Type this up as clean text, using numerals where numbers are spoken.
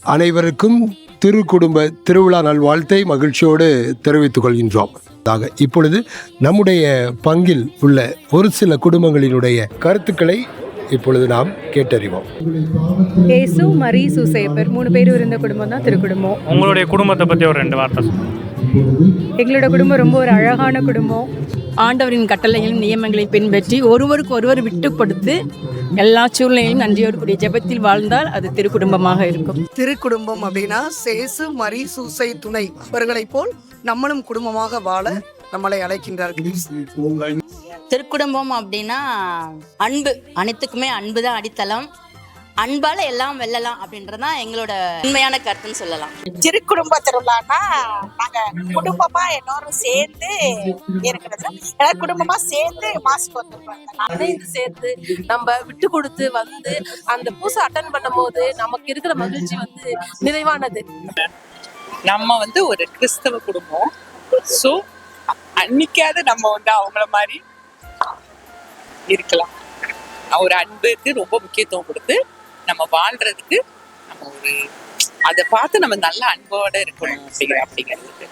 அனைவருக்கும் திருக்குடும்ப திருவிழா நல்வாழ்த்தை மகிழ்ச்சியோடு தெரிவித்துக் கொள்கின்றோம். இப்பொழுது நம்முடைய பங்கில் உள்ள ஒரு சில குடும்பங்களினுடைய கருத்துக்களை இப்பொழுது நாம் கேட்டறிவோம். ஏசு, மரி, சூசையப்பர் 3 பேரும் இருந்த குடும்பம் தான் திருக்குடும்பம். உங்களுடைய குடும்பத்தை பற்றி ஒரு 2 வார்த்தை சொல்லுங்கள். எங்களோட குடும்பம் ரொம்ப ஒரு அழகான குடும்பம். ஆண்டவரின் கட்டளைகளின் நியமங்களை பின்பற்றி ஒருவருக்கு ஒருவர் விட்டு கொடுத்து எல்லா சூழ்நிலையிலும் நன்றியோடு கூடிய ஜெபத்தில் வாழ்ந்தால் அது திருக்குடும்பமாக இருக்கும். திருக்குடும்பம் அப்படின்னா சேசு, மரி, சூசை, துணை இவர்களை போல் நம்மளும் குடும்பமாக வாழ நம்மளை அழைக்கின்றார்கள். திருக்குடும்பம் அப்படின்னா அன்பு, அனைத்துக்குமே அன்பு தான் அடித்தளம். அன்பால எல்லாம் வெல்லலாம் அப்படின்றதான் எங்களோட உண்மையான கருத்துன்னு சொல்லலாம். திருக்குடும்ப திருவிழான்னா நாங்க குடும்பமா எல்லாரும் சேர்ந்து இருக்கிறது, குடும்பமா சேர்ந்து மாசுக்கு வந்துருக்கோம். சேர்ந்து நம்ம விட்டு கொடுத்து வந்து அந்த பூசை அட்டன் பண்ணும் போது நமக்கு இருக்கிற மகிழ்ச்சி வந்து நிறைவானது. நம்ம ஒரு கிறிஸ்தவ குடும்பம். ஸோ அன்னைக்காவது நம்ம அவங்கள மாதிரி இருக்கலாம். ஒரு அன்புக்கு ரொம்ப முக்கியத்துவம் கொடுத்து நம்ம வாழ்றதுக்கு நம்ம அதை பார்த்து நம்ம நல்ல அன்போட இருக்கணும் அப்படிங்கிறது.